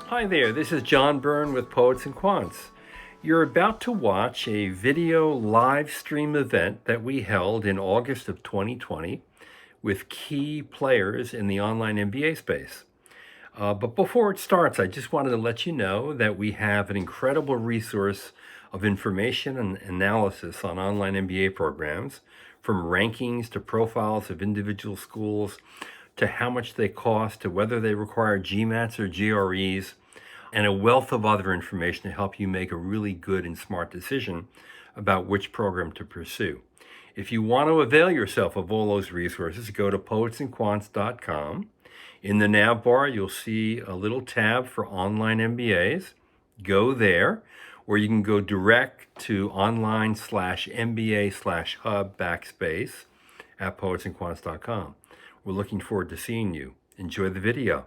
Hi there, this is John Byrne with Poets and Quants. You're about to watch a video live stream event that we held in August of 2020 with key players in the online MBA space. But before it starts, I just wanted to let you know that we have an incredible resource of information and analysis on online MBA programs, from rankings to profiles of individual schools to how much they cost to whether they require GMATs or GREs, and a wealth of other information to help you make a really good and smart decision about which program to pursue. If you want to avail yourself of all those resources, go to poetsandquants.com. In the nav bar, you'll see a little tab for online MBAs. Go there, or you can go direct to online/MBA/hub backspace at poetsandquants.com. We're looking forward to seeing you. Enjoy the video.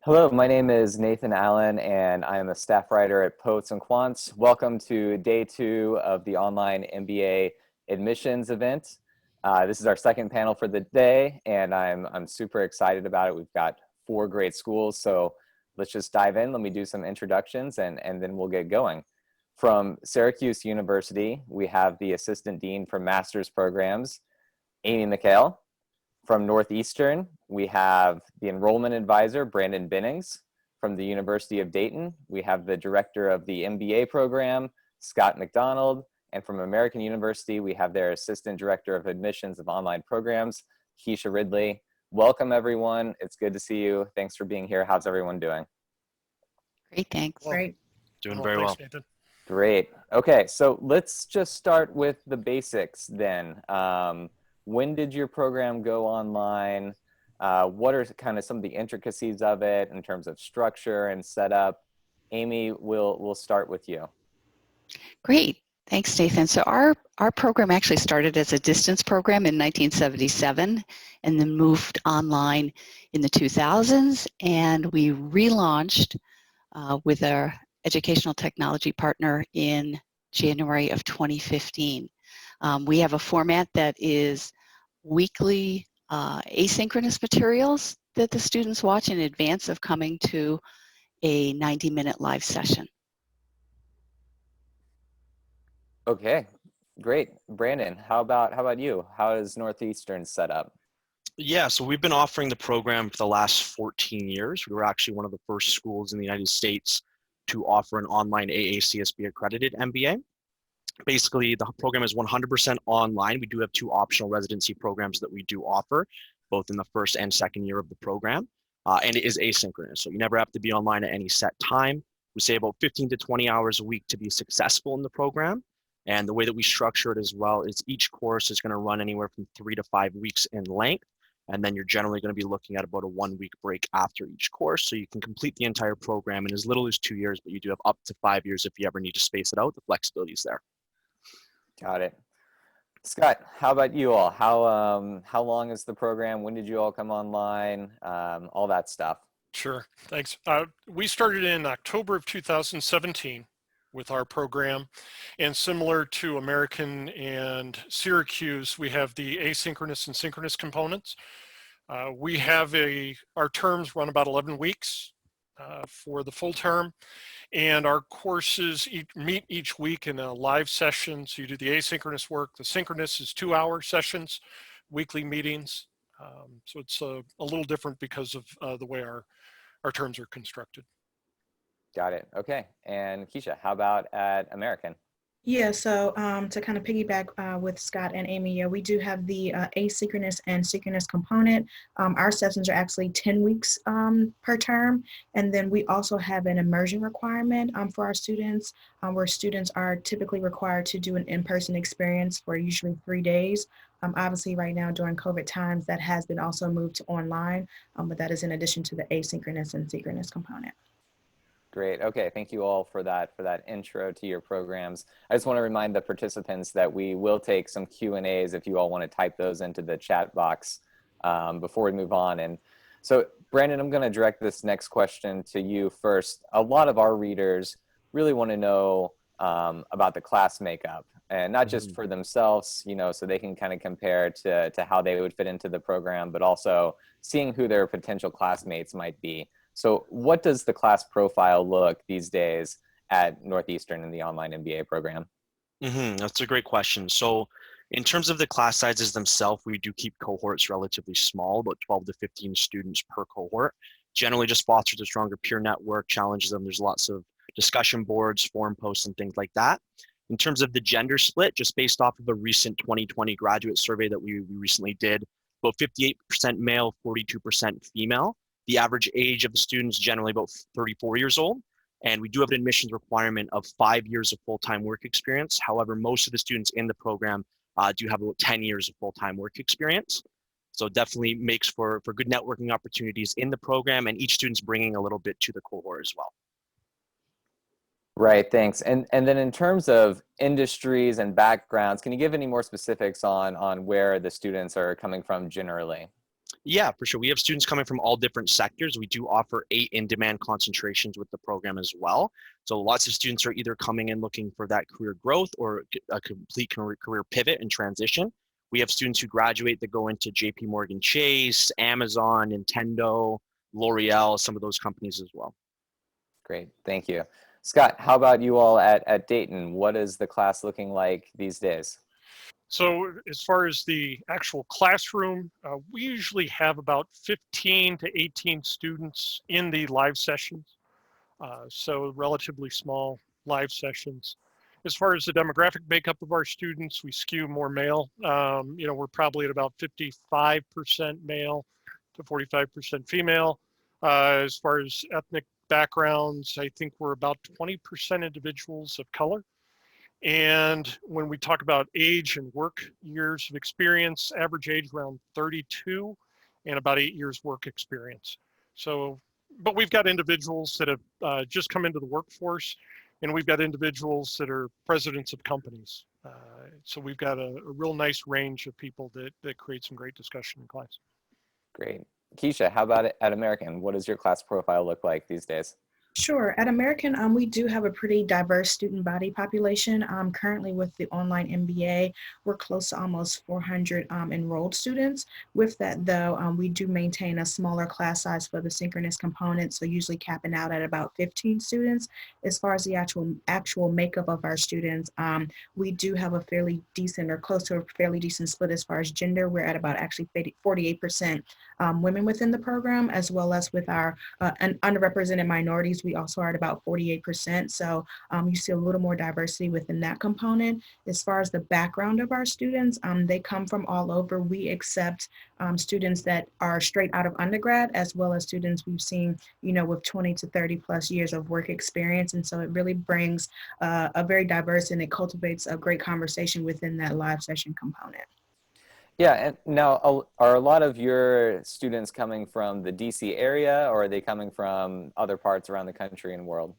Hello, my name is Nathan Allen, and I am a staff writer at Poets and Quants. Welcome to day 2 of the online MBA admissions event. This is our second panel for the day, and I'm super excited about it. We've got 4 great schools, so let's just dive in. Let me do some introductions, and then we'll get going. From Syracuse University, we have the Assistant Dean for Master's Programs, Amy McHale. From Northeastern, we have the Enrollment Advisor, Brandon Bennings. From the University of Dayton, we have the Director of the MBA program, Scott McDonald. And from American University, we have their Assistant Director of Admissions of Online Programs, Keisha Ridley. Welcome, everyone. It's good to see you. Thanks for being here. How's everyone doing? Great, thanks. Great. Doing very well. Nathan. Great. Okay, so let's just start with the basics then. When did your program go online? What are kind of some of the intricacies of it in terms of structure and setup? Amy, we'll start with you. Great. Thanks, Nathan. So our program actually started as a distance program in 1977 and then moved online in the 2000s. And we relaunched with our educational technology partner in January of 2015. We have a format that is weekly asynchronous materials that the students watch in advance of coming to a 90-minute live session. Okay, great. Brandon, how about you? How is Northeastern set up? Yeah, so we've been offering the program for the last 14 years. We were actually one of the first schools in the United States to offer an online AACSB accredited MBA. Basically, the program is 100% online. We do have 2 optional residency programs that we do offer, both in the first and second year of the program. And it is asynchronous, so you never have to be online at any set time. We say about 15 to 20 hours a week to be successful in the program. And the way that we structure it as well is each course is going to run anywhere from 3 to 5 weeks in length. And then you're generally going to be looking at about a 1-week break after each course. So you can complete the entire program in as little as 2 years, but you do have up to 5 years if you ever need to space it out. The flexibility is there. Got it. Scott, how about you all? How long is the program? When did you all come online? All that stuff. Sure, thanks. We started in October of 2017 with our program, and similar to American and Syracuse, we have the asynchronous and synchronous components. We have our terms run about 11 weeks for the full term, and our courses meet each week in a live session. So you do the asynchronous work. The synchronous is 2-hour sessions, weekly meetings. So it's a little different because of the way our terms are constructed. Got it. Okay. And Keisha, how about at American? Yeah, so to kind of piggyback with Scott and Amy, yeah, we do have the asynchronous and synchronous component. Our sessions are actually 10 weeks per term. And then we also have an immersion requirement for our students, where students are typically required to do an in-person experience for usually 3 days. Obviously, right now during COVID times, that has been also moved to online, but that is in addition to the asynchronous and synchronous component. Great. Okay. Thank you all for that intro to your programs. I just want to remind the participants that we will take some Q&As if you all want to type those into the chat box before we move on. And so, Brandon, I'm going to direct this next question to you first. A lot of our readers really want to know about the class makeup, and not just for themselves, so they can kind of compare to how they would fit into the program, but also seeing who their potential classmates might be. So what does the class profile look these days at Northeastern in the online MBA program? That's a great question. So in terms of the class sizes themselves, we do keep cohorts relatively small, about 12 to 15 students per cohort. Generally just fosters a stronger peer network, challenges them. There's lots of discussion boards, forum posts, and things like that. In terms of the gender split, just based off of a recent 2020 graduate survey that we recently did, about 58% male, 42% female. The average age of the students generally about 34 years old. And we do have an admissions requirement of 5 years of full-time work experience. However, most of the students in the program do have about 10 years of full-time work experience. So definitely makes for good networking opportunities in the program, and each student's bringing a little bit to the cohort as well. Right, thanks. And then in terms of industries and backgrounds, can you give any more specifics on where the students are coming from generally? Yeah, for sure. We have students coming from all different sectors. We do offer 8 in-demand concentrations with the program as well. So lots of students are either coming in looking for that career growth or a complete career pivot and transition. We have students who graduate that go into JP Morgan Chase, Amazon, Nintendo, L'Oreal, some of those companies as well. Great, thank you. Scott, how about you all at Dayton? What is the class looking like these days? So as far as the actual classroom, we usually have about 15 to 18 students in the live sessions. So relatively small live sessions. As far as the demographic makeup of our students, we skew more male. We're probably at about 55% male to 45% female. As far as ethnic backgrounds, I think we're about 20% individuals of color. And when we talk about age and work years of experience, average age around 32 and about 8 years work experience. So, but we've got individuals that have just come into the workforce, and we've got individuals that are presidents of companies. So we've got a real nice range of people that create some great discussion in class. Great. Keisha, how about at American? What does your class profile look like these days? Sure. At American, we do have a pretty diverse student body population. Currently with the online MBA, we're close to almost 400 enrolled students. With that though, we do maintain a smaller class size for the synchronous component, so usually capping out at about 15 students. As far as the actual makeup of our students, we do have a fairly decent or close to a fairly decent split as far as gender. We're at about actually 48% women within the program, as well as with our underrepresented minorities. We also are at about 48%. So you see a little more diversity within that component. As far as the background of our students, they come from all over. We accept students that are straight out of undergrad, as well as students we've seen, with 20 to 30 plus years of work experience. And so it really brings a very diverse, and it cultivates a great conversation within that live session component. Yeah, and now are a lot of your students coming from the DC area, or are they coming from other parts around the country and world?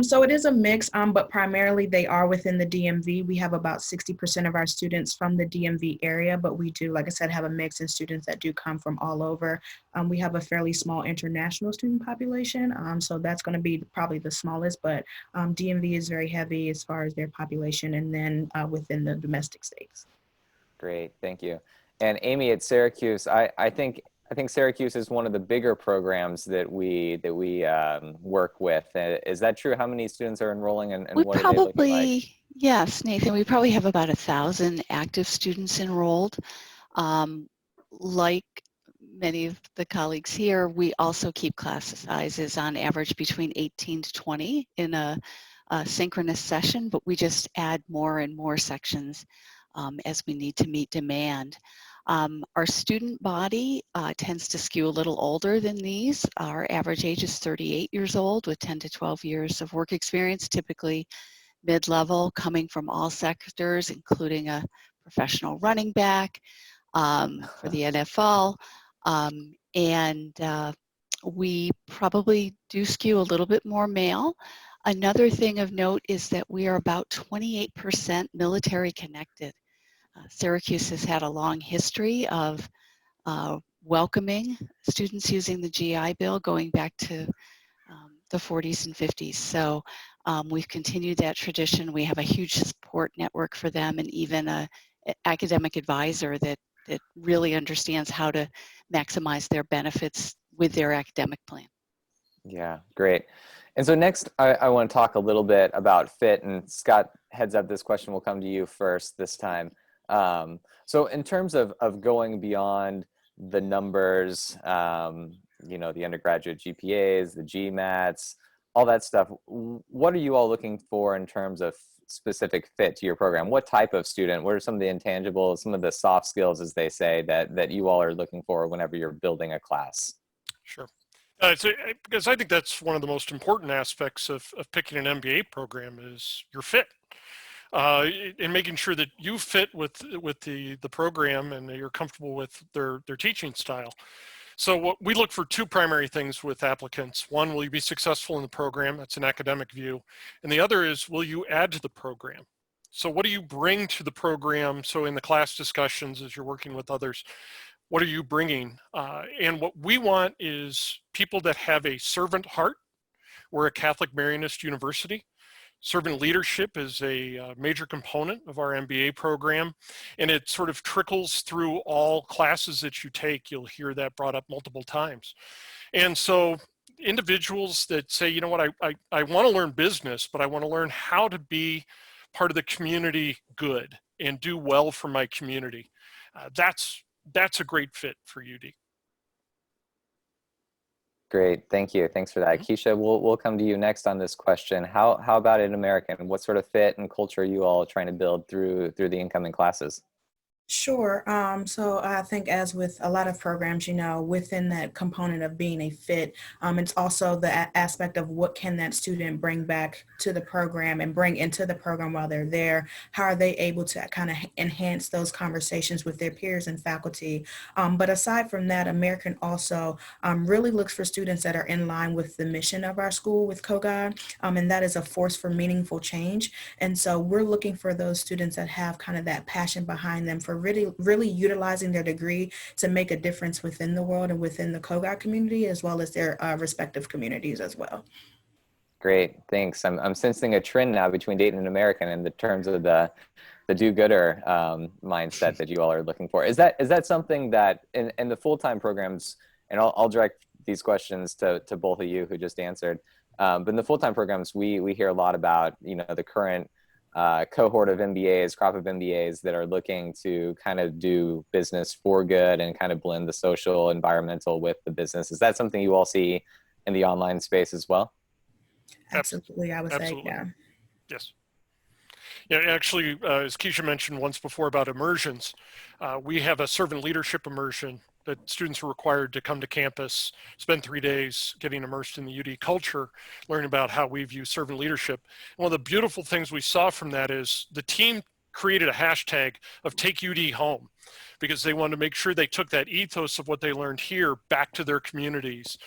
So it is a mix, but primarily they are within the DMV. We have about 60% of our students from the DMV area, but we do, like I said, have a mix of students that do come from all over. We have a fairly small international student population, so that's going to be probably the smallest, but DMV is very heavy as far as their population, and then within the domestic states. Great, thank you. And Amy at Syracuse, I think Syracuse is one of the bigger programs that we work with. Is that true? How many students are enrolling, and what are they looking like? Yes, Nathan, we probably have about 1,000 active students enrolled. Like many of the colleagues here, we also keep class sizes on average between 18 to 20 in a synchronous session, but we just add more and more sections as we need to meet demand. Our student body tends to skew a little older than these. Our average age is 38 years old with 10 to 12 years of work experience, typically mid-level, coming from all sectors, including a professional running back for the NFL. We probably do skew a little bit more male. Another thing of note is that we are about 28% military connected. Syracuse has had a long history of welcoming students using the GI Bill going back to the 40s and 50s. So we've continued that tradition. We have a huge support network for them, and even an academic advisor that really understands how to maximize their benefits with their academic plan. Yeah, great. And so next, I want to talk a little bit about fit. And Scott, heads up, this question will come to you first this time. So in terms of going beyond the numbers, you know, the undergraduate GPAs, the GMATs, all that stuff, what are you all looking for in terms of specific fit to your program? What type of student? What are some of the intangibles, some of the soft skills, as they say, that you all are looking for whenever you're building a class? Sure. Because I think that's one of the most important aspects of picking an MBA program is your fit. In making sure that you fit with the program and that you're comfortable with their teaching style. So what we look for two primary things with applicants. One, will you be successful in the program? That's an academic view. And the other is, will you add to the program? So what do you bring to the program? So in the class discussions, as you're working with others, what are you bringing? And what we want is people that have a servant heart. We're a Catholic Marianist university. Servant leadership is a major component of our MBA program, and it sort of trickles through all classes that you take. You'll hear that brought up multiple times. And so individuals that say, you know what, I want to learn business, but I want to learn how to be part of the community good and do well for my community. That's a great fit for UD. Great, thank you. Thanks for that. Keisha, we'll come to you next on this question. How about in American? What sort of fit and culture are you all trying to build through the incoming classes? Sure. So I think as with a lot of programs, you know, within that component of being a fit, it's also the aspect of what can that student bring back to the program and bring into the program while they're there. How are they able to kind of enhance those conversations with their peers and faculty? But aside from that, American also really looks for students that are in line with the mission of our school with Kogod, and that is a force for meaningful change. And so we're looking for those students that have kind of that passion behind them for really utilizing their degree to make a difference within the world and within the Kogod community, as well as their respective communities as well. Great, thanks. I'm sensing a trend now between Dayton and American in the terms of the do-gooder mindset that you all are looking for. Is that something that in the full-time programs, and I'll direct these questions to both of you who just answered, but in the full-time programs, we hear a lot about, you know, the current cohort of MBAs, crop of MBAs that are looking to kind of do business for good and kind of blend the social, environmental with the business. Is that something you all see in the online space as well? Absolutely, I would say, yeah. Yes. Yeah, actually, as Keisha mentioned once before about immersions, we have a servant leadership immersion that students are required to come to campus, spend 3 days getting immersed in the UD culture, learning about how we view servant leadership. And one of the beautiful things we saw from that is the team created a hashtag of Take UD Home, because they wanted to make sure they took that ethos of what they learned here back to their communities,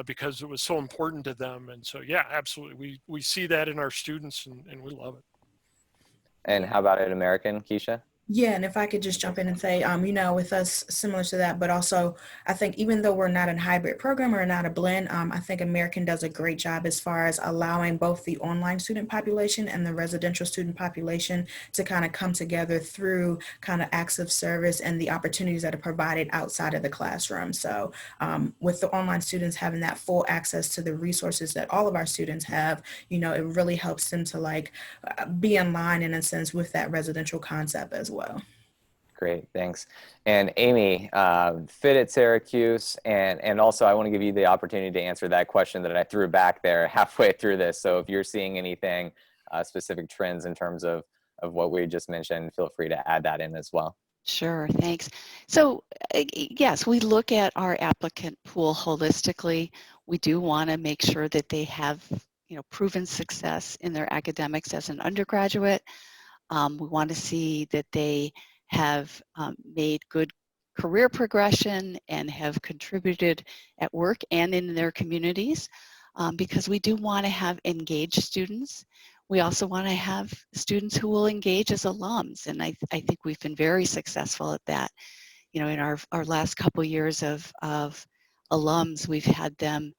because it was so important to them. And so, yeah, absolutely. We see that in our students, and we love it. And how about in American, Keisha? Yeah, and if I could just jump in and say, you know, with us similar to that, but also I think even though we're not a hybrid program or not a blend, I think American does a great job as far as allowing both the online student population and the residential student population to kind of come together through kind of acts of service and the opportunities that are provided outside of the classroom. So with the online students having that full access to the resources that all of our students have, you know, it really helps them to like be in line in a sense with that residential concept as well. Great, thanks. And Amy, fit at Syracuse, and also I want to give you the opportunity to answer that question that I threw back there halfway through this. So if you're seeing anything, specific trends in terms of what we just mentioned, feel free to add that in as well. Sure, thanks. So yes, we look at our applicant pool holistically. We do want to make sure that they have, you know, proven success in their academics as an undergraduate. We want to see that they have made good career progression and have contributed at work and in their communities, because we do want to have engaged students. We also want to have students who will engage as alums, and I think we've been very successful at that. You know, in our last couple years of alums, we've had them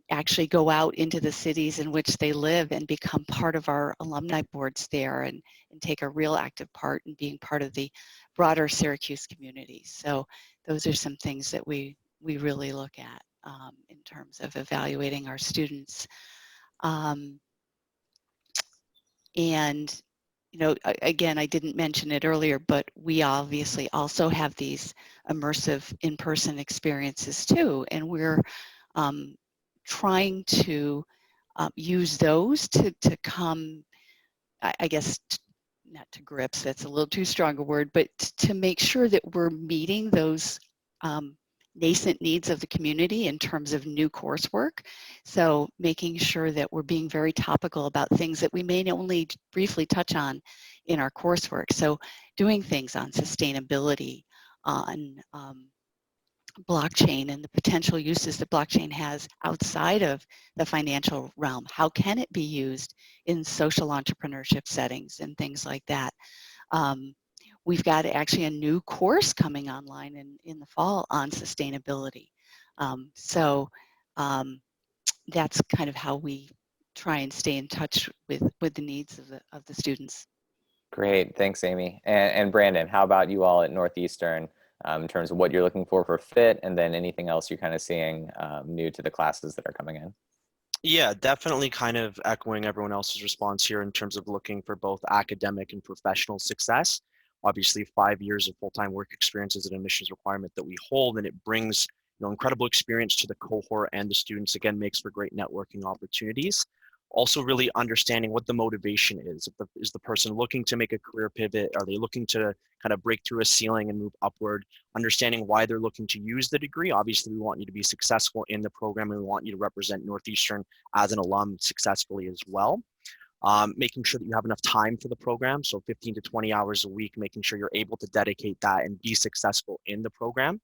actually go out into the cities in which they live and become part of our alumni boards there, and take a real active part in being part of the broader Syracuse community. So those are some things that we really look at in terms of evaluating our students. And again, I didn't mention it earlier, but we obviously also have these immersive in-person experiences too, and we're trying to use those to come, I guess, not to grips, that's a little too strong a word, but to make sure that we're meeting those nascent needs of the community in terms of new coursework. So making sure that we're being very topical about things that we may only briefly touch on in our coursework. So doing things on sustainability, on blockchain and the potential uses that blockchain has outside of the financial realm. How can it be used in social entrepreneurship settings and things like that? We've got actually a new course coming online in the fall on sustainability. So that's kind of how we try and stay in touch with the needs of the students. Great, thanks, Amy. And Brandon, how about you all at Northeastern in terms of what you're looking for fit, and then anything else you're kind of seeing new to the classes that are coming in? Yeah, definitely kind of echoing everyone else's response here in terms of looking for both academic and professional success. Obviously, 5 years of full-time work experience is an admissions requirement that we hold, and it brings incredible experience to the cohort and the students. Again, makes for great networking opportunities. Also, really understanding what the motivation is. Is the person looking to make a career pivot? Are they looking to kind of break through a ceiling and move upward? Understanding why they're looking to use the degree. Obviously, we want you to be successful in the program, and we want you to represent Northeastern as an alum successfully as well. Making sure that you have enough time for the program, so 15 to 20 hours a week, making sure you're able to dedicate that and be successful in the program,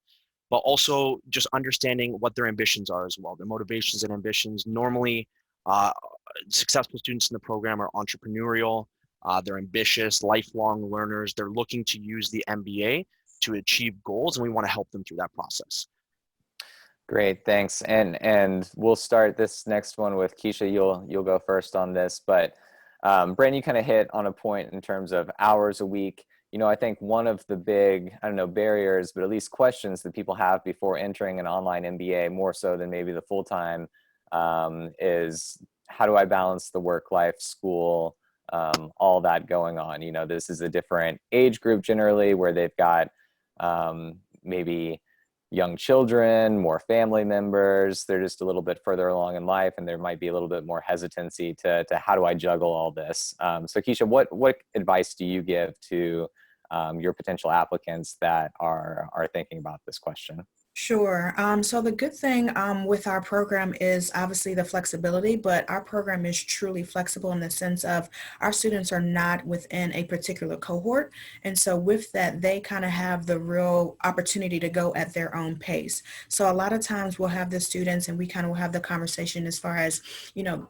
but also just understanding what their ambitions are as well, their motivations and ambitions. Normally, successful students in the program are entrepreneurial, they're ambitious, lifelong learners, they're looking to use the MBA to achieve goals, and we want to help them through that process. Great, thanks. And we'll start this next one with Keisha. You'll go first on this, but Brandon, you kind of hit on a point in terms of hours a week. I think one of the big, I don't know, barriers, but at least questions that people have before entering an online MBA, more so than maybe the full-time, is how do I balance the work life, school, all that going on? This is a different age group generally where they've got maybe young children, more family members. They're just a little bit further along in life, and there might be a little bit more hesitancy to how do I juggle all this? So Keisha, what advice do you give to your potential applicants that are thinking about this question? Sure. So the good thing with our program is obviously the flexibility, but our program is truly flexible in the sense of our students are not within a particular cohort. And so with that, they kind of have the real opportunity to go at their own pace. So a lot of times we'll have the students and we kind of will have the conversation as far as,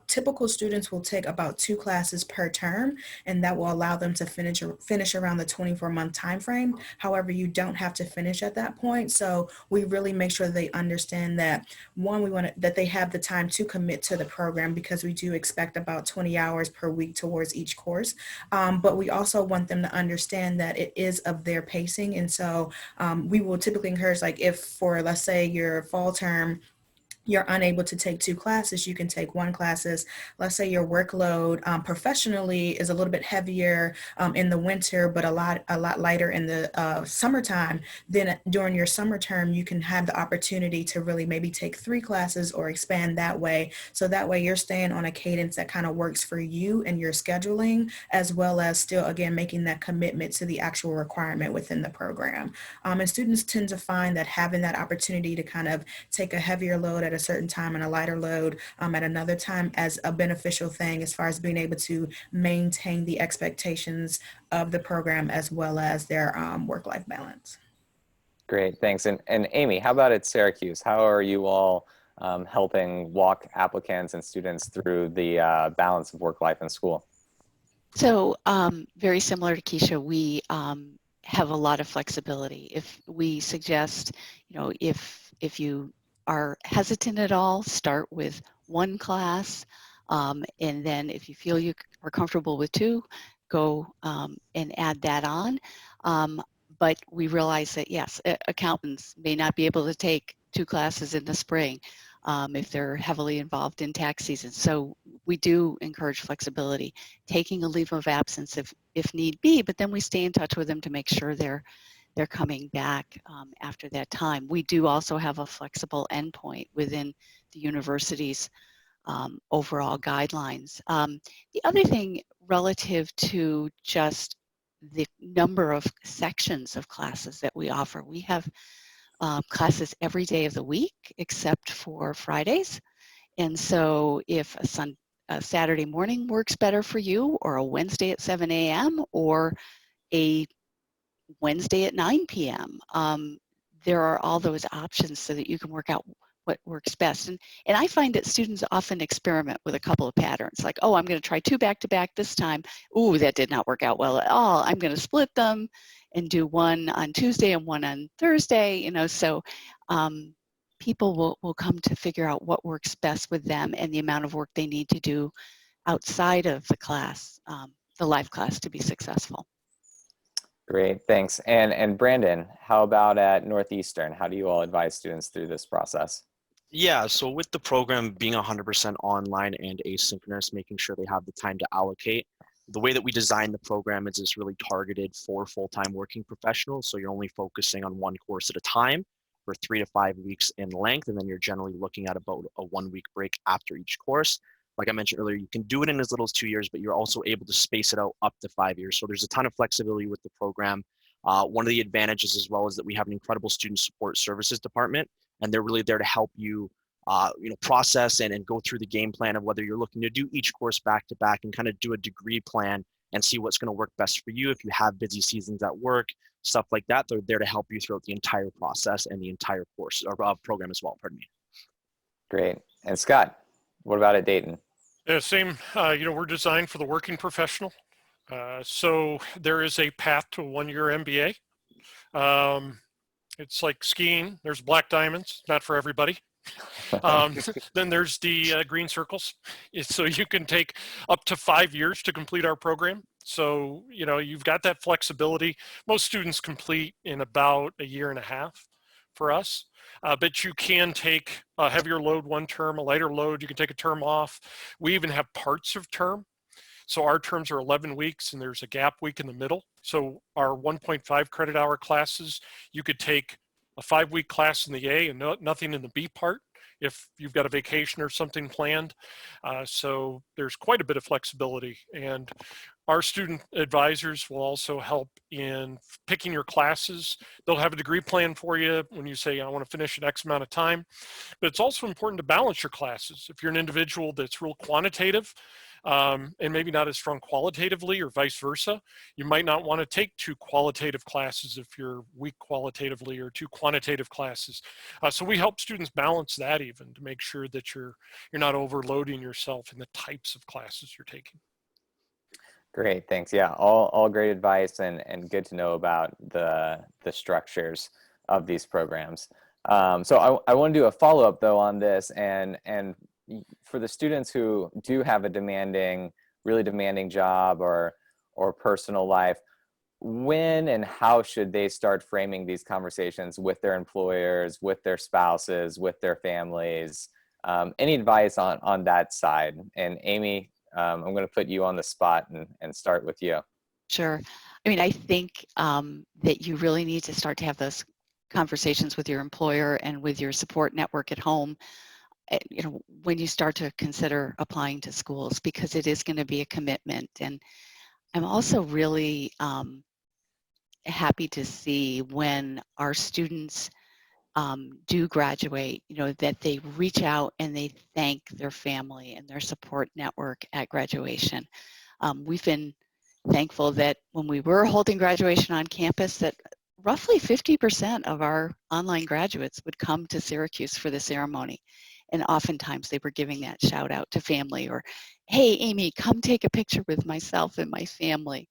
typical students will take about 2 classes per term, and that will allow them to finish around the 24-month time frame. However, you don't have to finish at that point. So we really make sure they understand that, one, we want that they have the time to commit to the program, because we do expect about 20 hours per week towards each course. But we also want them to understand that it is of their pacing. And so we will typically encourage, like if for, let's say, your fall term, you're unable to take 2 classes, you can take 1 classes. Let's say your workload professionally is a little bit heavier in the winter, but a lot lighter in the summertime. Then during your summer term, you can have the opportunity to really maybe take 3 classes or expand that way. So that way you're staying on a cadence that kind of works for you and your scheduling, as well as still, again, making that commitment to the actual requirement within the program. And students tend to find that having that opportunity to kind of take a heavier load at a certain time and a lighter load at another time as a beneficial thing, as far as being able to maintain the expectations of the program as well as their work-life balance. Great, thanks. And Amy, how about at Syracuse? How are you all helping walk applicants and students through the balance of work life and school? So very similar to Keisha, we have a lot of flexibility. If we suggest, if you are hesitant at all, start with 1 class, and then if you feel you are comfortable with 2, go and add that on. But we realize that, yes, accountants may not be able to take two classes in the spring if they're heavily involved in tax season. So we do encourage flexibility, taking a leave of absence if need be, but then we stay in touch with them to make sure they're coming back after that time. We do also have a flexible endpoint within the university's overall guidelines. The other thing relative to just the number of sections of classes that we offer, we have classes every day of the week except for Fridays. And so if a Saturday morning works better for you, or a Wednesday at 7 a.m. or a Wednesday at 9 p.m., there are all those options so that you can work out what works best. And I find that students often experiment with a couple of patterns, like, oh, I'm going to try 2 back-to-back this time. Ooh, that did not work out well at all. I'm going to split them and do one on Tuesday and one on Thursday, you know. So people will come to figure out what works best with them and the amount of work they need to do outside of the class, the live class, to be successful. Great, thanks. And Brandon, how about at Northeastern? How do you all advise students through this process? Yeah, so with the program being 100% online and asynchronous, making sure they have the time to allocate, the way that we design the program is it's really targeted for full-time working professionals. So you're only focusing on one course at a time for 3 to 5 weeks in length, and then you're generally looking at about a 1-week break after each course. Like I mentioned earlier, you can do it in as little as 2 years, but you're also able to space it out up to 5 years. So there's a ton of flexibility with the program. One of the advantages as well is that we have an incredible student support services department, and they're really there to help you, process and go through the game plan of whether you're looking to do each course back to back and kind of do a degree plan and see what's going to work best for you. If you have busy seasons at work, stuff like that, they're there to help you throughout the entire process and the entire course or program as well. Pardon me. Great. And Scott, what about at Dayton? Yeah, same. We're designed for the working professional. So there is a path to a 1-year MBA. It's like skiing. There's black diamonds, not for everybody. Then there's the green circles. So you can take up to 5 years to complete our program. So, you've got that flexibility. Most students complete in about 1.5 years for us. But you can take a heavier load one term, a lighter load. You can take a term off. We even have parts of term. So our terms are 11 weeks and there's a gap week in the middle. So our 1.5 credit hour classes, you could take a 5-week class in the A and nothing in the B part if you've got a vacation or something planned. So there's quite a bit of flexibility, and our student advisors will also help in picking your classes. They'll have a degree plan for you when you say, I want to finish in X amount of time. But it's also important to balance your classes. If you're an individual that's real quantitative and maybe not as strong qualitatively, or vice versa, you might not want to take 2 qualitative classes if you're weak qualitatively, or 2 quantitative classes. So we help students balance that even to make sure that you're not overloading yourself in the types of classes you're taking. Great, thanks. Yeah, all great advice and good to know about the structures of these programs. So I want to do a follow-up though on this, and for the students who do have a really demanding job or personal life, when and how should they start framing these conversations with their employers, with their spouses, with their families? Any advice on that side? And Amy, I'm going to put you on the spot and start with you. Sure. I mean, I think that you really need to start to have those conversations with your employer and with your support network at home, when you start to consider applying to schools, because it is going to be a commitment. And I'm also really happy to see when our students do graduate, that they reach out and they thank their family and their support network at graduation. We've been thankful that when we were holding graduation on campus, that roughly 50% of our online graduates would come to Syracuse for the ceremony. And oftentimes they were giving that shout out to family, or, hey, Amy, come take a picture with myself and my family,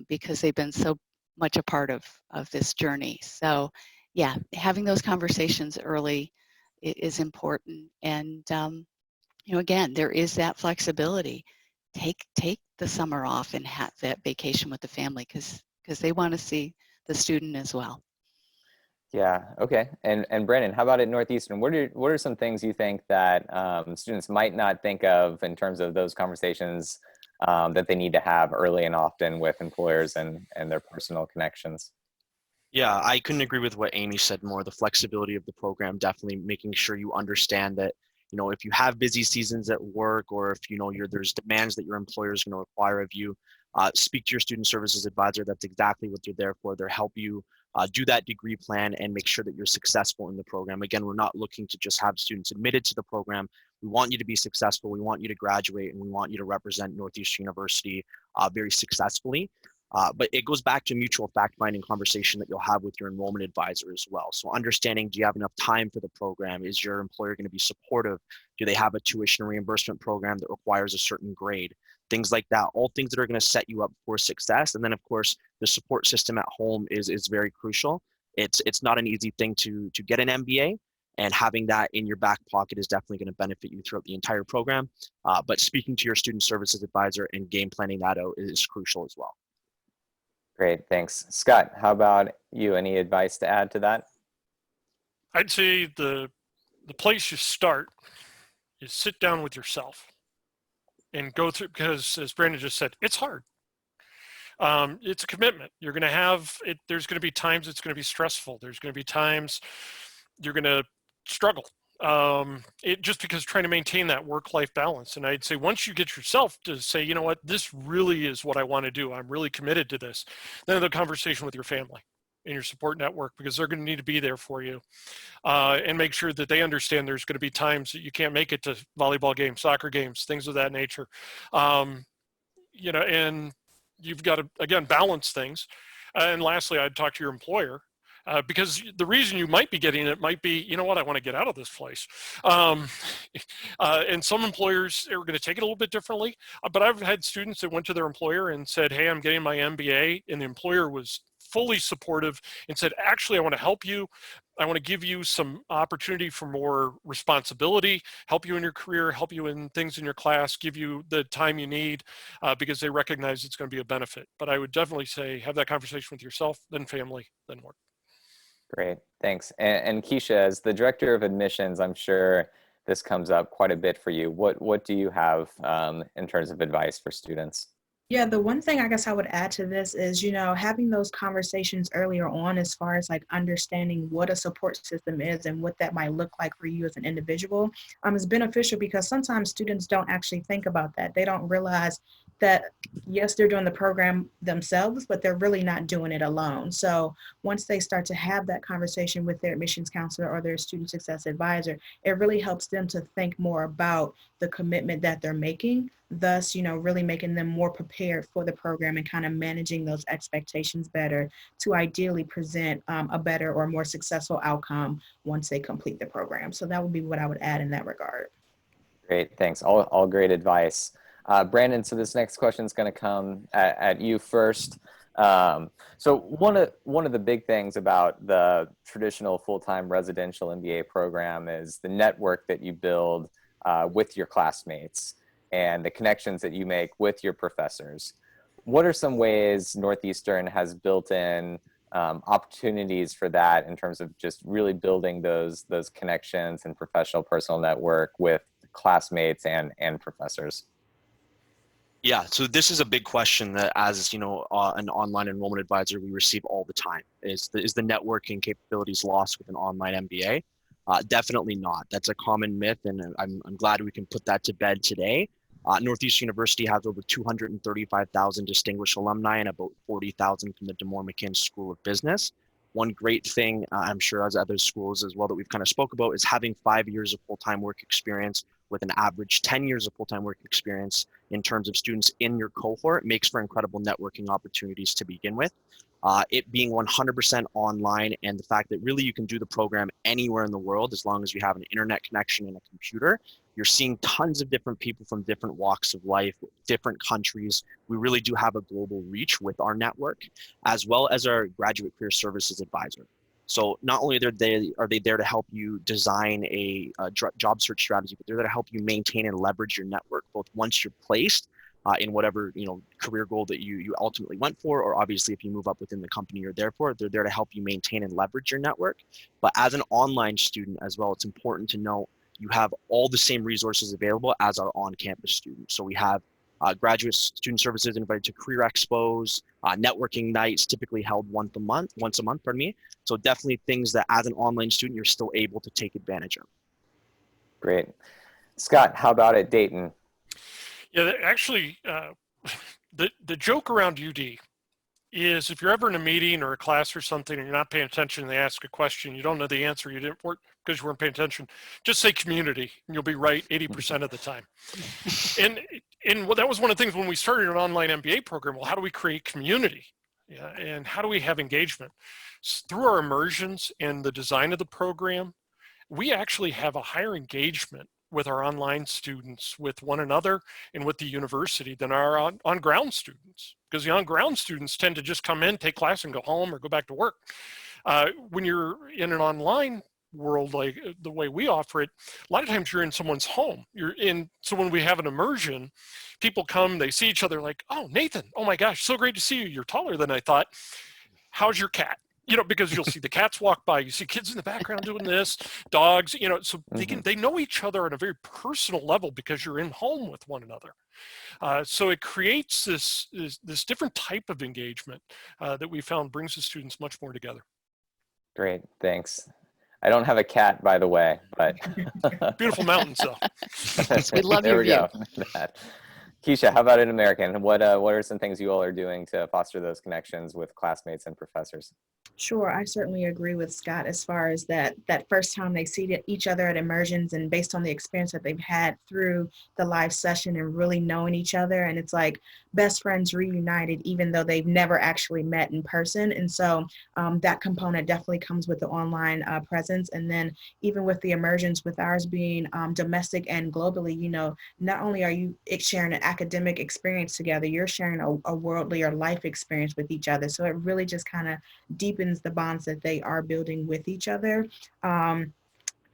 because they've been so much a part of this journey. So yeah, having those conversations early is important. And, again, there is that flexibility. Take the summer off and have that vacation with the family, because they want to see the student as well. Yeah. Okay. And Brandon, how about at Northeastern? What are some things you think that students might not think of in terms of those conversations that they need to have early and often with employers and their personal connections? Yeah, I couldn't agree with what Amy said more. The flexibility of the program, definitely making sure you understand that, if you have busy seasons at work, or if, there's demands that your employer is going to require of you, speak to your student services advisor. That's exactly what they're there for. They'll help you do that degree plan and make sure that you're successful in the program. Again, we're not looking to just have students admitted to the program. We want you to be successful. We want you to graduate, and we want you to represent Northeastern University very successfully. But it goes back to mutual fact-finding conversation that you'll have with your enrollment advisor as well. So understanding, do you have enough time for the program? Is your employer going to be supportive? Do they have a tuition reimbursement program that requires a certain grade? Things like that, all things that are going to set you up for success. And then, of course, the support system at home is very crucial. It's not an easy thing to get an MBA, and having that in your back pocket is definitely going to benefit you throughout the entire program. But speaking to your student services advisor and game planning that out is crucial as well. Great, thanks. Scott, how about you? Any advice to add to that? I'd say the place you start is sit down with yourself and go through, because as Brandon just said, it's hard. It's a commitment. You're going to have it. There's going to be times it's going to be stressful. There's going to be times you're going to struggle. Just because trying to maintain that work-life balance. And I'd say once you get yourself to say, you know what, this really is what I want to do, I'm really committed to this, then the conversation with your family and your support network, because they're going to need to be there for you, and make sure that they understand there's going to be times that you can't make it to volleyball games, soccer games, things of that nature. And you've got to, again, balance things. And lastly, I'd talk to your employer. Because the reason you might be getting it might be, you know what, I want to get out of this place. And some employers are going to take it a little bit differently. But I've had students that went to their employer and said, hey, I'm getting my MBA. And the employer was fully supportive and said, actually, I want to help you. I want to give you some opportunity for more responsibility, help you in your career, help you in things in your class, give you the time you need, because they recognize it's going to be a benefit. But I would definitely say have that conversation with yourself, then family, then work. Great, thanks. And Keisha, as the director of admissions, I'm sure this comes up quite a bit for you. What do you have in terms of advice for students? Yeah, the one thing I guess I would add to this is, having those conversations earlier on as far as like understanding what a support system is and what that might look like for you as an individual is beneficial, because sometimes students don't actually think about that. They don't realize that, yes, they're doing the program themselves, but they're really not doing it alone. So once they start to have that conversation with their admissions counselor or their student success advisor, it really helps them to think more about the commitment that they're making, thus, really making them more prepared for the program and kind of managing those expectations better to ideally present a better or more successful outcome once they complete the program. So that would be what I would add in that regard. Great, thanks. All great advice. Brandon, so this next question is going to come at you first. So one of the big things about the traditional full-time residential MBA program is the network that you build with your classmates and the connections that you make with your professors. What are some ways Northeastern has built in opportunities for that in terms of just really building those connections and professional personal network with classmates and professors? Yeah, so this is a big question that, as an online enrollment advisor, we receive all the time. Is the networking capabilities lost with an online MBA? Definitely not. That's a common myth, and I'm glad we can put that to bed today. Northeastern University has over 235,000 distinguished alumni and about 40,000 from the DeMoore-McKim School of Business. One great thing, I'm sure as other schools as well that we've kind of spoke about, is having 5 years of full-time work experience with an average 10 years of full-time work experience in terms of students in your cohort makes for incredible networking opportunities to begin with. It being 100% online, and the fact that really you can do the program anywhere in the world as long as you have an internet connection and a computer. You're seeing tons of different people from different walks of life, different countries. We really do have a global reach with our network, as well as our graduate career services advisor. So not only are they there to help you design a job search strategy, but they're there to help you maintain and leverage your network, both once you're placed, in whatever career goal that you ultimately went for, or obviously if you move up within the company you're there for, they're there to help you maintain and leverage your network. But as an online student as well, it's important to know you have all the same resources available as our on-campus students. So we have graduate student services invited to career expos, networking nights typically held once a month, pardon me. So definitely things that as an online student, you're still able to take advantage of. Great. Scott, how about at Dayton? Yeah, actually, the joke around UD is if you're ever in a meeting or a class or something and you're not paying attention and they ask a question, you don't know the answer, you didn't work because you weren't paying attention, just say community and you'll be right 80% of the time. And well, that was one of the things when we started an online MBA program. Well, how do we create community? Yeah, and how do we have engagement? Through our immersions and the design of the program, we actually have a higher engagement with our online students, with one another, and with the university than our on-ground students. Because the on-ground students tend to just come in, take class, and go home or go back to work. When you're in an online world like the way we offer it, a lot of times you're in someone's home. So when we have an immersion, people come, they see each other like, oh, Nathan, oh my gosh, so great to see you. You're taller than I thought. How's your cat? Because you'll see the cats walk by, you see kids in the background doing this, dogs, so they know each other on a very personal level because you're in home with one another. So it creates this different type of engagement that we found brings the students much more together. Great, thanks. I don't have a cat, by the way, but beautiful mountains, though. We love there your we view. go. Keisha, how about an American? What are some things you all are doing to foster those connections with classmates and professors? Sure, I certainly agree with Scott as far as that first time they see each other at immersions and based on the experience that they've had through the live session and really knowing each other. And it's like best friends reunited, even though they've never actually met in person. And so that component definitely comes with the online presence. And then even with the immersions, with ours being domestic and globally, not only are you sharing an academic experience together, you're sharing a worldly or life experience with each other. So it really just kind of deepens the bonds that they are building with each other.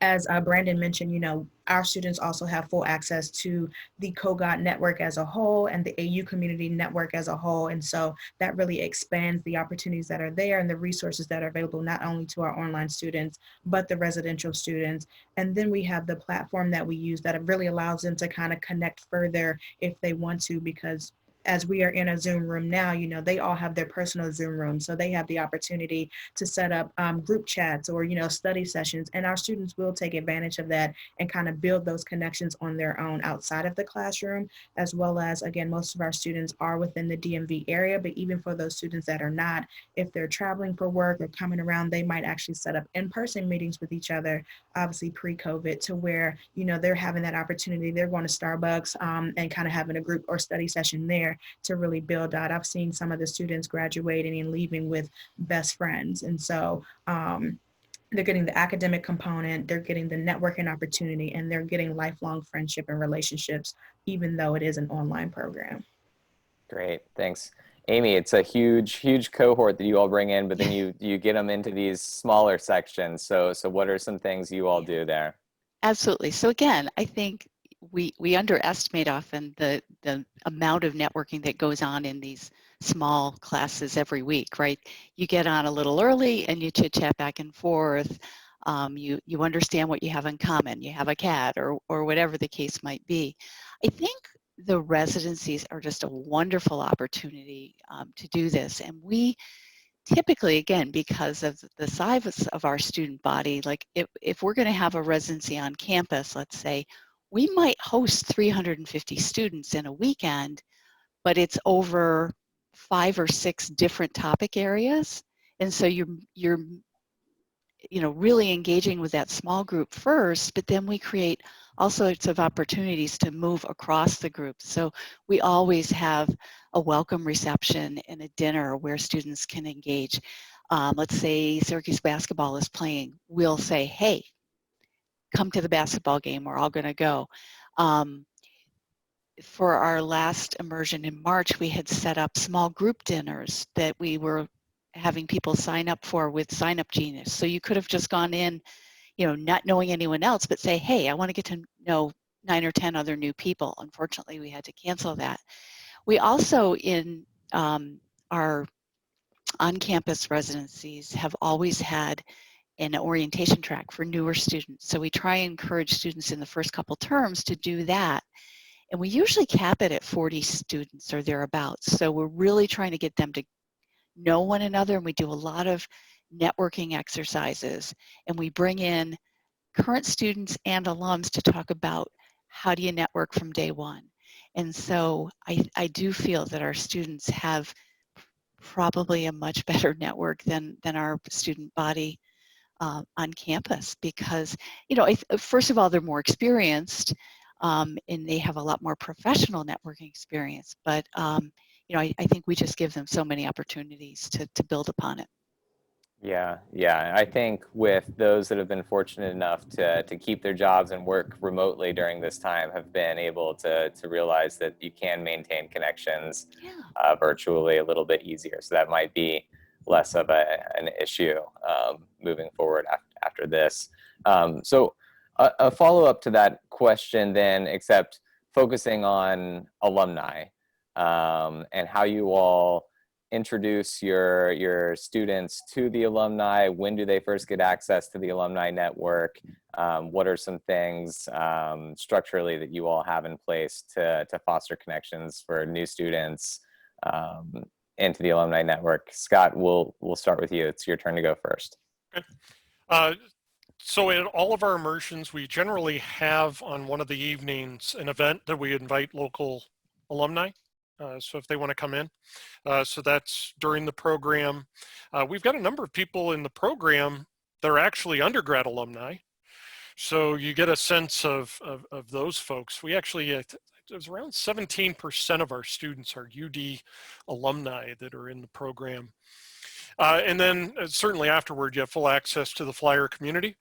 As Brandon mentioned, our students also have full access to the Kogod network as a whole and the AU community network as a whole. And so that really expands the opportunities that are there and the resources that are available, not only to our online students, but the residential students. And then we have the platform that we use that really allows them to kind of connect further if they want to, because as we are in a Zoom room now, they all have their personal Zoom room. So they have the opportunity to set up group chats or, study sessions. And our students will take advantage of that and kind of build those connections on their own outside of the classroom, as well as, again, most of our students are within the DMV area. But even for those students that are not, if they're traveling for work or coming around, they might actually set up in-person meetings with each other, obviously pre-COVID, to where, they're having that opportunity. They're going to Starbucks and kind of having a group or study session there to really build out. I've seen some of the students graduating and leaving with best friends. And so they're getting the academic component, they're getting the networking opportunity, and they're getting lifelong friendship and relationships, even though it is an online program. Great, thanks. Amy, it's a huge cohort that you all bring in, but then you get them into these smaller sections. So what are some things you all do there? Absolutely. So again, I think we underestimate often the amount of networking that goes on in these small classes every week, right? You get on a little early and you chit chat back and forth. You understand what you have in common. You have a cat or whatever the case might be. I think the residencies are just a wonderful opportunity to do this. And we typically, again, because of the size of our student body, like if we're going to have a residency on campus, let's say, we might host 350 students in a weekend, but it's over 5 or 6 different topic areas. And so you're really engaging with that small group first, but then we create all sorts of opportunities to move across the group. So we always have a welcome reception and a dinner where students can engage. Let's say Syracuse basketball is playing. We'll say, hey, come to the basketball game, we're all gonna go. For our last immersion in March, we had set up small group dinners that we were having people sign up for with Sign Up Genius. So you could have just gone in, not knowing anyone else, but say, hey, I want to get to know 9 or 10 other new people. Unfortunately, we had to cancel that. We also, in our on-campus residencies, have always had an orientation track for newer students. So we try and encourage students in the first couple terms to do that. And we usually cap it at 40 students or thereabouts. So we're really trying to get them to know one another, and we do a lot of networking exercises. And we bring in current students and alums to talk about how do you network from day one. And so I do feel that our students have probably a much better network than our student body on campus, because, you know, first of all, they're more experienced, and they have a lot more professional networking experience. But, you know, I think we just give them so many opportunities to build upon it. Yeah, yeah. I think with those that have been fortunate enough to keep their jobs and work remotely during this time have been able to realize that you can maintain connections Yeah. virtually a little bit easier. So that might be less of an issue moving forward after this. So a follow-up to that question then, except focusing on alumni and how you all introduce your students to the alumni. When do they first get access to the alumni network? What are some things structurally that you all have in place to foster connections for new students into the alumni network? Scott, we'll start with you. It's your turn to go first. Okay. So at all of our immersions, we generally have on one of the evenings an event that we invite local alumni. So if they want to come in, so that's during the program. We've got a number of people in the program that are actually undergrad alumni. So you get a sense of those folks. We actually, it was around 17% of our students are UD alumni that are in the program. And then certainly afterward, you have full access to the flyer community.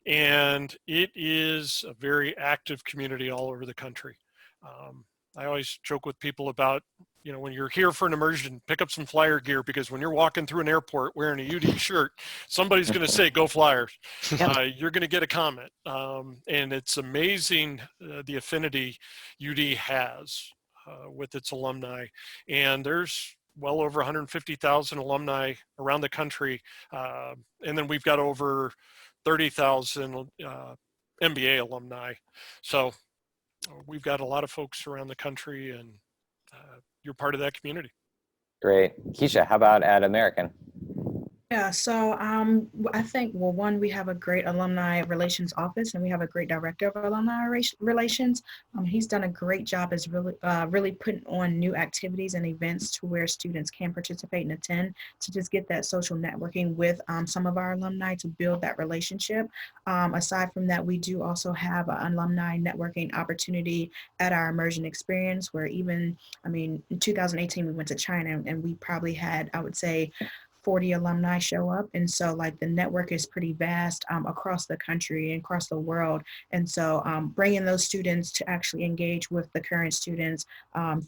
And it is a very active community all over the country. I always joke with people about, you know, when you're here for an immersion, pick up some flyer gear, because when you're walking through an airport wearing a UD shirt, somebody's going to say, "Go Flyers." You're going to get a comment. And it's amazing the affinity UD has with its alumni. And there's well over 150,000 alumni around the country. And then we've got over 30,000 MBA alumni. So we've got a lot of folks around the country, and you're part of that community. Great. Keisha, how about at American? Yeah, so I think, well, one, we have a great alumni relations office, and we have a great director of alumni relations. He's done a great job as really putting on new activities and events to where students can participate and attend, to just get that social networking with some of our alumni to build that relationship. Aside from that, we do also have an alumni networking opportunity at our immersion experience, where even, I mean, in 2018, we went to China, and we probably had, I would say, 40 alumni show up. And so like the network is pretty vast across the country and across the world. And so bringing those students to actually engage with the current students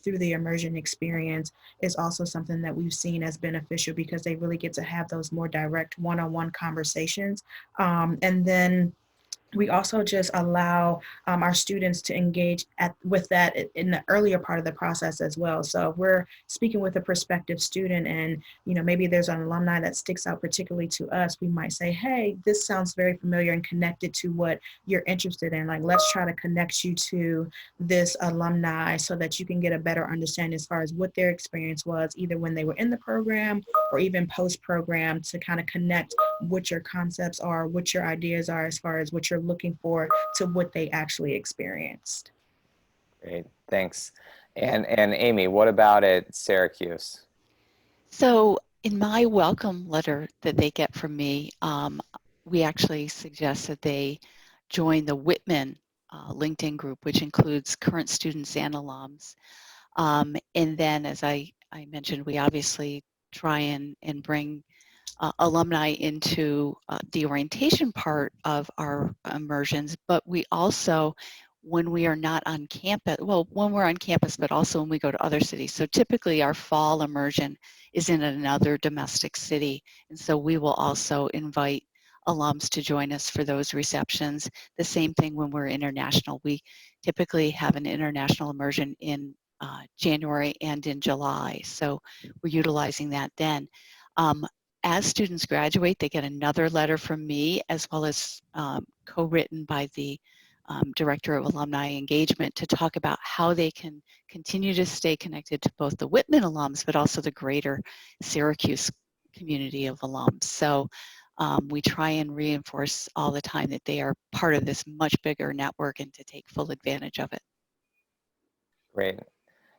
through the immersion experience is also something that we've seen as beneficial, because they really get to have those more direct one-on-one conversations. And then we also just allow our students to engage with that in the earlier part of the process as well. So if we're speaking with a prospective student, and maybe there's an alumni that sticks out particularly to us, we might say, hey, this sounds very familiar and connected to what you're interested in. Like, let's try to connect you to this alumni so that you can get a better understanding as far as what their experience was, either when they were in the program or even post-program, to kind of connect what your concepts are, what your ideas are as far as what you're looking for to what they actually experienced. Great, thanks. And Amy, what about at Syracuse? So in my welcome letter that they get from me, we actually suggest that they join the Whitman LinkedIn group, which includes current students and alums. And then, as I mentioned, we obviously try and bring alumni into the orientation part of our immersions, but we also, when we are not on campus, well, when we're on campus, but also when we go to other cities. So typically our fall immersion is in another domestic city. And so we will also invite alums to join us for those receptions. The same thing when we're international. We typically have an international immersion in January and in July. So we're utilizing that then. As students graduate, they get another letter from me, as well as co-written by the Director of Alumni Engagement, to talk about how they can continue to stay connected to both the Whitman alums, but also the greater Syracuse community of alums. So we try and reinforce all the time that they are part of this much bigger network and to take full advantage of it. Great.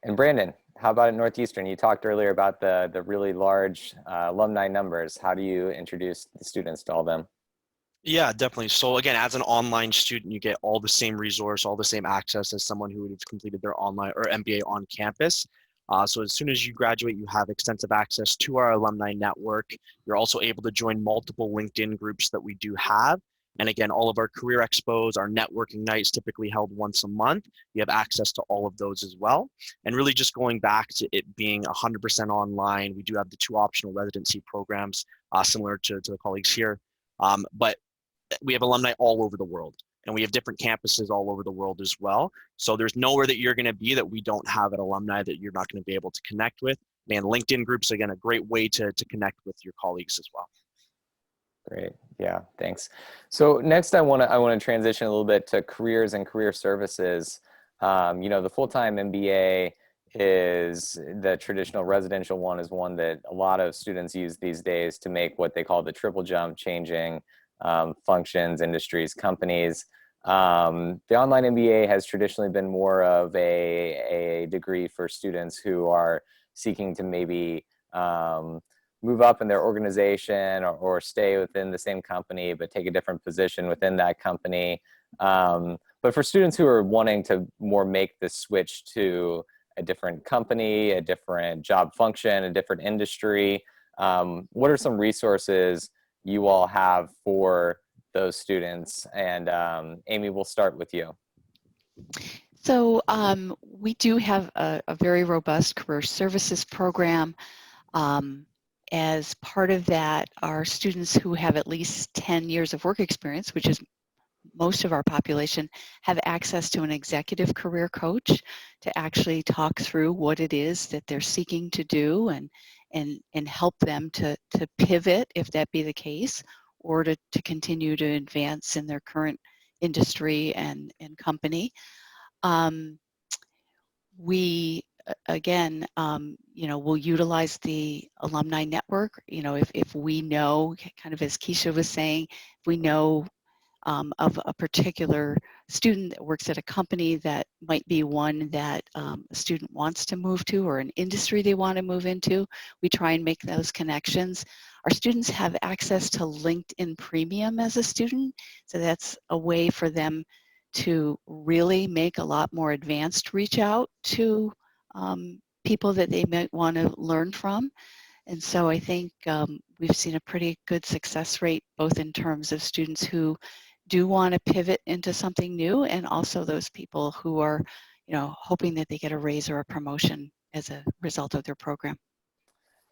And Brandon, how about at Northeastern? You talked earlier about the really large alumni numbers. How do you introduce the students to all them? Yeah, definitely. So again, as an online student, you get all the same resource, all the same access as someone who would have completed their online or MBA on campus. So as soon as you graduate, you have extensive access to our alumni network. You're also able to join multiple LinkedIn groups that we do have. And again, all of our career expos, our networking nights typically held once a month. You have access to all of those as well. And really just going back to it being 100% online, we do have the 2 optional residency programs, similar to the colleagues here. But we have alumni all over the world, and we have different campuses all over the world as well. So there's nowhere that you're going to be that we don't have an alumni that you're not going to be able to connect with. And LinkedIn groups, again, a great way to connect with your colleagues as well. Great. Yeah, thanks. So next, I want to transition a little bit to careers and career services. You know, the full-time MBA is the traditional residential one, is one that a lot of students use these days to make what they call the triple jump, changing functions, industries, companies. The online MBA has traditionally been more of a degree for students who are seeking to maybe move up in their organization or stay within the same company, but take a different position within that company. But for students who are wanting to more make the switch to a different company, a different job function, a different industry, what are some resources you all have for those students? And Amy, we'll start with you. So we do have a very robust career services program. As part of that, our students who have at least 10 years of work experience, which is most of our population, have access to an executive career coach to actually talk through what it is that they're seeking to do and help them to pivot, if that be the case, or to continue to advance in their current industry and company. We again, you know, we'll utilize the alumni network. You know, if we know, kind of as Keisha was saying, if we know of a particular student that works at a company that might be one that a student wants to move to, or an industry they want to move into, we try and make those connections. Our students have access to LinkedIn Premium as a student, so that's a way for them to really make a lot more advanced reach out to people that they might want to learn from. And so I think we've seen a pretty good success rate, both in terms of students who do want to pivot into something new, and also those people who are, you know, hoping that they get a raise or a promotion as a result of their program.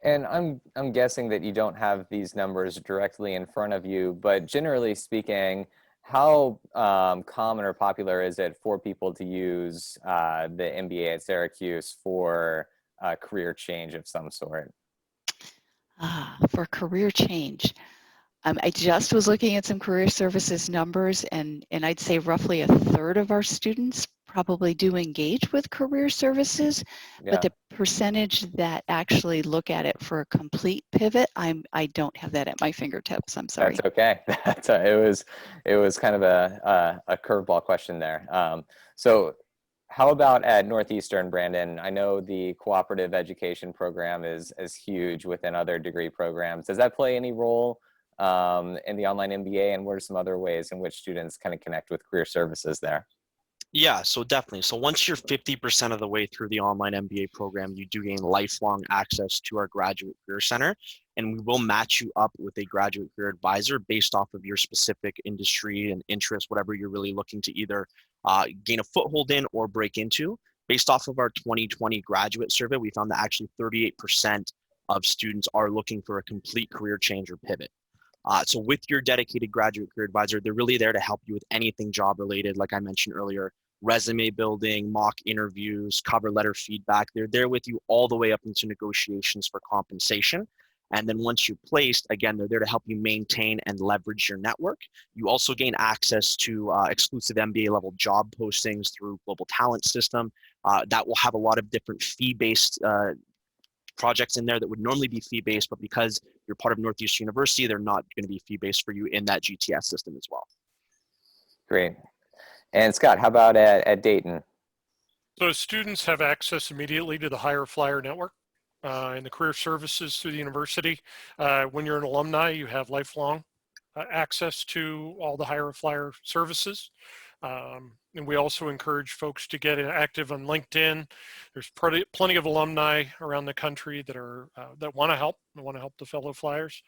And I'm guessing that you don't have these numbers directly in front of you, but generally speaking, how common or popular is it for people to use the MBA at Syracuse for a career change of some sort? For career change, I just was looking at some career services numbers, and I'd say roughly 1/3 of our students probably do engage with career services, Yeah. but the percentage that actually look at it for a complete pivot, I don't have that at my fingertips. I'm sorry. That's okay. It was kind of a curveball question there. So how about at Northeastern, Brandon? I know the cooperative education program is huge within other degree programs. Does that play any role in the online MBA, and what are some other ways in which students kind of connect with career services there? Yeah, so definitely. So once you're 50% of the way through the online MBA program, you do gain lifelong access to our Graduate Career Center, and we will match you up with a graduate career advisor based off of your specific industry and interest, whatever you're really looking to either gain a foothold in or break into. Based off of our 2020 graduate survey, we found that actually 38% of students are looking for a complete career change or pivot. So with your dedicated graduate career advisor, they're really there to help you with anything job related, like I mentioned earlier, resume building, mock interviews, cover letter feedback. They're there with you all the way up into negotiations for compensation. And then once you're placed, again, they're there to help you maintain and leverage your network. You also gain access to exclusive MBA level job postings through Global Talent System. That will have a lot of different fee-based projects in there that would normally be fee-based, but because you're part of Northeastern University, they're not going to be fee-based for you in that GTS system as well. Great. And Scott, how about at Dayton? So students have access immediately to the Hire Flyer network and the career services through the university. When you're an alumni, you have lifelong access to all the Hire Flyer services. And we also encourage folks to get active on LinkedIn. There's plenty of alumni around the country that are that want to help the fellow flyers.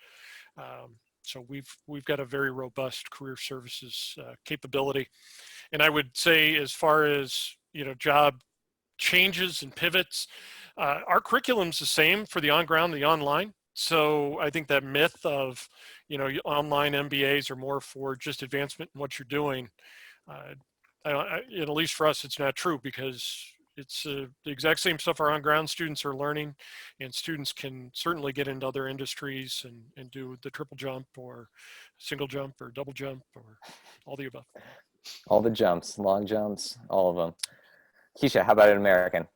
So we've got a very robust career services capability. And I would say, as far as job changes and pivots, our curriculum's the same for the on-ground, the online. So I think that myth of online MBAs are more for just advancement in what you're doing. At least for us, it's not true, because it's the exact same stuff our on-ground students are learning, and students can certainly get into other industries and do the triple jump or single jump or double jump or all the above. All the jumps, long jumps, all of them. Keisha, how about an American?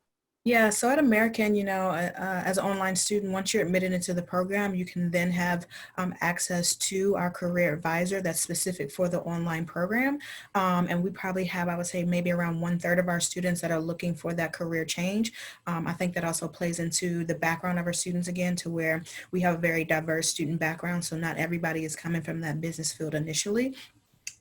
Yeah, so at American, as an online student, once you're admitted into the program, you can then have access to our career advisor that's specific for the online program. And we probably have, I would say, maybe around 1/3 of our students that are looking for that career change. I think that also plays into the background of our students, again, to where we have a very diverse student background. So not everybody is coming from that business field initially.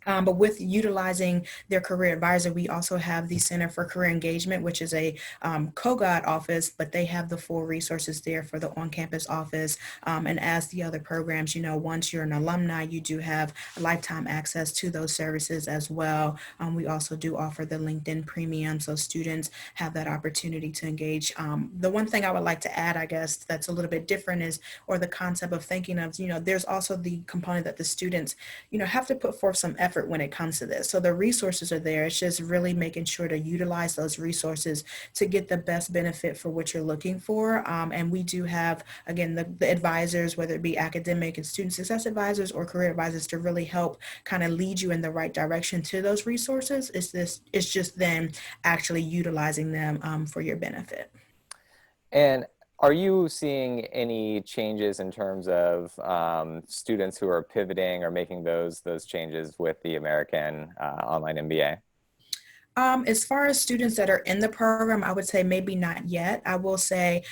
But with utilizing their career advisor, we also have the Center for Career Engagement, which is a Kogod office, but they have the full resources there for the on-campus office. And as the other programs, once you're an alumni, you do have lifetime access to those services as well. We also do offer the LinkedIn Premium, so students have that opportunity to engage. The one thing I would like to add, I guess, that's a little bit different is, or the concept of thinking of, there's also the component that the students, have to put forth some effort when it comes to this. So the resources are there. It's just really making sure to utilize those resources to get the best benefit for what you're looking for. And we do have, again, the advisors, whether it be academic and student success advisors or career advisors, to really help kind of lead you in the right direction to those resources. It's just then actually utilizing them for your benefit. And are you seeing any changes in terms of students who are pivoting or making those changes with the American online MBA? As far as students that are in the program, I would say maybe not yet. I will say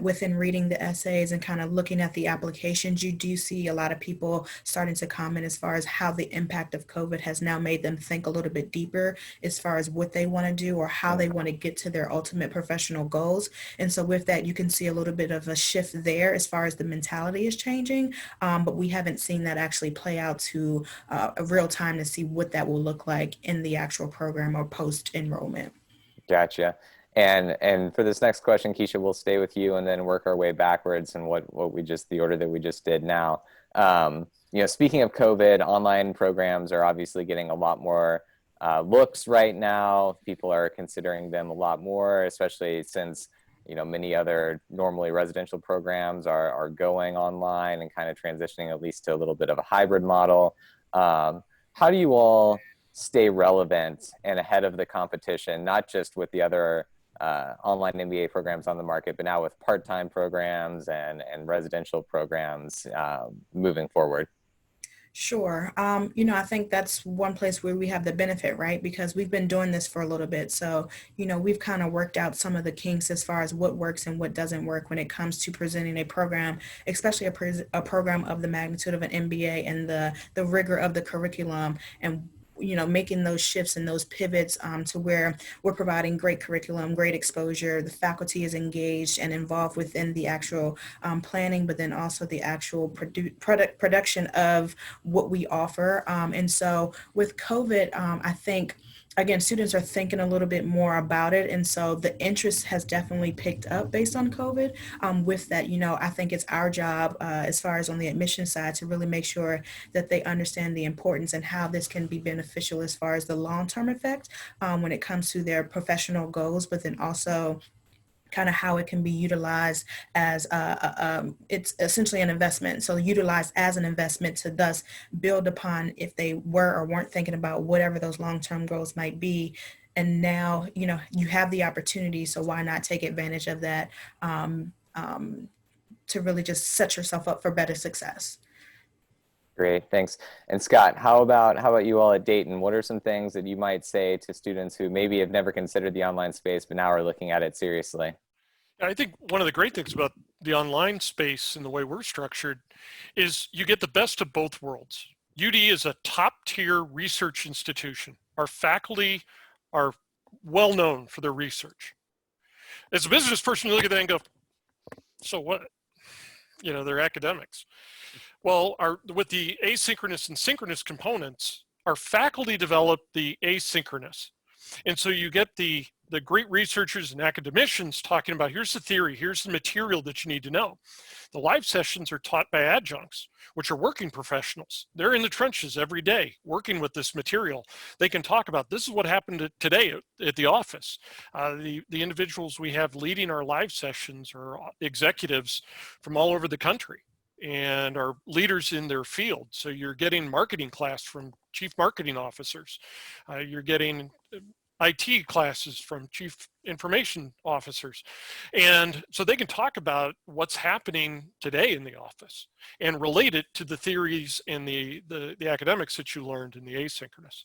within reading the essays and kind of looking at the applications, you do see a lot of people starting to comment as far as how the impact of COVID has now made them think a little bit deeper as far as what they want to do or how they want to get to their ultimate professional goals. And so with that, you can see a little bit of a shift there as far as the mentality is changing. But we haven't seen that actually play out to a real time to see what that will look like in the actual program or post enrollment. Gotcha. And for this next question, Keisha, we'll stay with you and then work our way backwards and the order that we just did now. Speaking of COVID, online programs are obviously getting a lot more looks right now. People are considering them a lot more, especially since many other normally residential programs are going online and kind of transitioning at least to a little bit of a hybrid model. How do you all stay relevant and ahead of the competition, not just with the other online MBA programs on the market, but now with part-time programs and residential programs moving forward? Sure. I think that's one place where we have the benefit, right? Because we've been doing this for a little bit. So, we've kind of worked out some of the kinks as far as what works and what doesn't work when it comes to presenting a program, especially a program of the magnitude of an MBA and the rigor of the curriculum, and making those shifts and those pivots to where we're providing great curriculum, great exposure. The faculty is engaged and involved within the actual planning, but then also the actual production of what we offer. And so with COVID, I think again, students are thinking a little bit more about it. And so the interest has definitely picked up based on COVID. With that, I think it's our job as far as on the admission side to really make sure that they understand the importance and how this can be beneficial as far as the long-term effect when it comes to their professional goals, but then also kind of how it can be utilized as it's essentially an investment. So utilized as an investment to thus build upon if they were or weren't thinking about whatever those long-term goals might be. And now, you have the opportunity. So why not take advantage of that to really just set yourself up for better success? Great, thanks. And Scott, how about you all at Dayton? What are some things that you might say to students who maybe have never considered the online space, but now are looking at it seriously? I think one of the great things about the online space and the way we're structured is you get the best of both worlds. UD is a top-tier research institution. Our faculty are well known for their research. As a business person, you look at that and go, so what? They're academics. Well, with the asynchronous and synchronous components, our faculty develop the asynchronous. And so you get the great researchers and academicians talking about, here's the theory, here's the material that you need to know. The live sessions are taught by adjuncts, which are working professionals. They're in the trenches every day working with this material. They can talk about, this is what happened today at the office. The individuals we have leading our live sessions are executives from all over the country and are leaders in their field. So you're getting marketing class from chief marketing officers. You're getting IT classes from chief information officers. And so they can talk about what's happening today in the office and relate it to the theories and the academics that you learned in the asynchronous.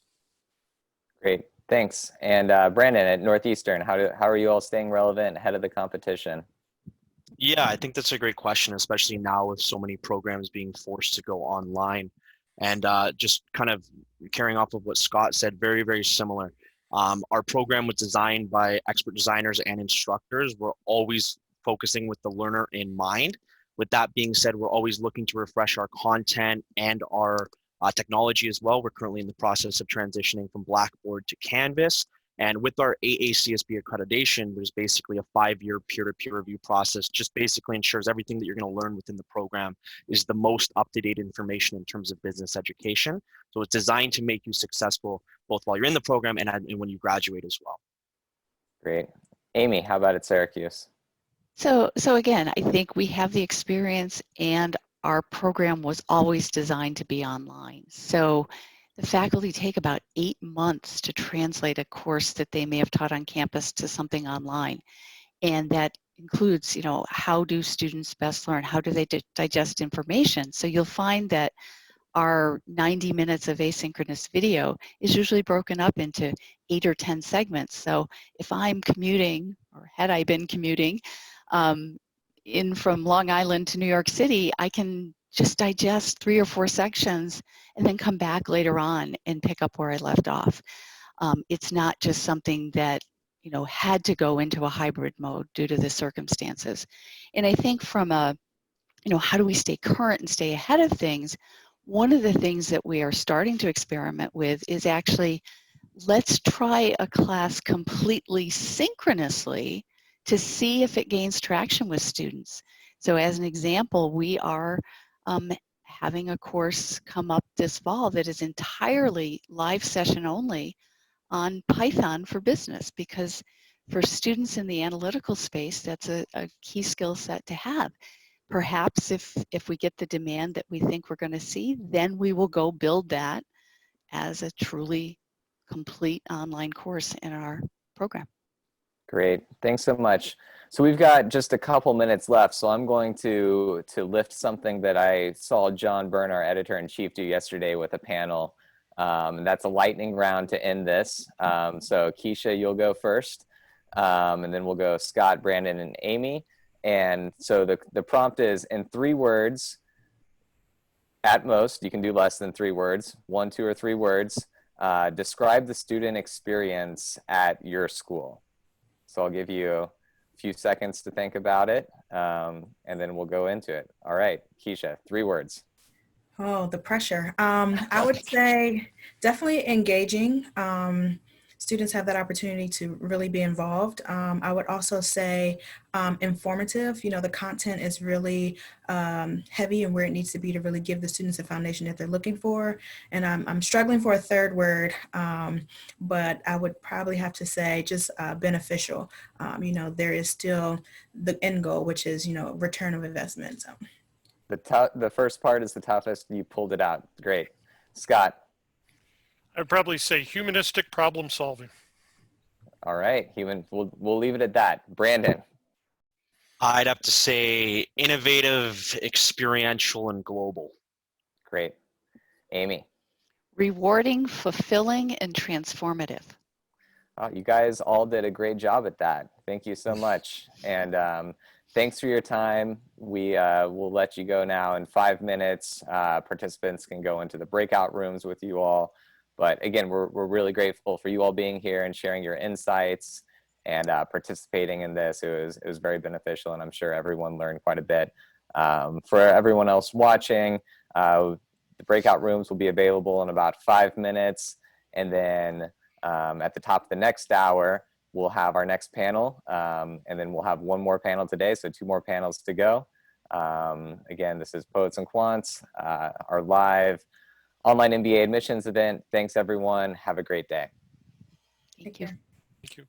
Great, thanks. And Brandon at Northeastern, how are you all staying relevant ahead of the competition? Yeah, I think that's a great question, especially now with so many programs being forced to go online. And just kind of carrying off of what Scott said, very, very similar. Our program was designed by expert designers and instructors. We're always focusing with the learner in mind. With that being said, we're always looking to refresh our content and our technology as well. We're currently in the process of transitioning from Blackboard to Canvas. And with our AACSB accreditation, there's basically a 5-year peer-to-peer review process, just basically ensures everything that you're going to learn within the program is the most up-to-date information in terms of business education. So it's designed to make you successful both while you're in the program and when you graduate as well. Great. Amy, how about at Syracuse? So again, I think we have the experience, and our program was always designed to be online. So the faculty take about 8 months to translate a course that they may have taught on campus to something online. And that includes, how do students best learn? How do they digest information? So you'll find that our 90 minutes of asynchronous video is usually broken up into 8 or 10 segments. So if I'm commuting, or had I been commuting, in from Long Island to New York City, I can just digest 3 or 4 sections and then come back later on and pick up where I left off. It's not just something that had to go into a hybrid mode due to the circumstances. And I think from a, how do we stay current and stay ahead of things? One of the things that we are starting to experiment with is actually, let's try a class completely synchronously to see if it gains traction with students. So as an example, we are having a course come up this fall that is entirely live session only on Python for business, because for students in the analytical space, that's a key skill set to have. Perhaps if we get the demand that we think we're going to see, then we will go build that as a truly complete online course in our program. Great, thanks so much. So we've got just a couple minutes left, so I'm going to lift something that I saw John Byrne, our editor-in-chief, do yesterday with a panel. And that's a lightning round to end this. So Keisha, you'll go first, and then we'll go Scott, Brandon, and Amy. And so the prompt is, in 3 words, at most, you can do less than 3 words, 1, 2, or 3 words, describe the student experience at your school. So I'll give you a few seconds to think about it, and then we'll go into it. All right, Keisha, 3 words. Oh, the pressure. I would say definitely engaging. students have that opportunity to really be involved. I would also say informative. You know, the content is really heavy and where it needs to be to really give the students a foundation that they're looking for. And I'm struggling for a third word, but I would probably have to say just beneficial. You know, there is still the end goal, which is, you know, return of investment. So. The first part is the toughest. You pulled it out. Great. Scott. I'd probably say humanistic problem solving. All right. We'll leave it at that. Brandon. I'd have to say innovative, experiential, and global. Great. Amy. Rewarding, fulfilling, and transformative. Oh, you guys all did a great job at that. Thank you so much. And thanks for your time. We will let you go now in 5 minutes. Participants can go into the breakout rooms with you all. But again, we're really grateful for you all being here and sharing your insights and participating in this. It was very beneficial, and I'm sure everyone learned quite a bit. For everyone else watching, the breakout rooms will be available in about 5 minutes. And then at the top of the next hour, we'll have our next panel. And then we'll have one more panel today, so 2 more panels to go. Again, this is Poets and Quants, our live online MBA admissions event. Thanks, everyone. Have a great day. Thank you. Thank you.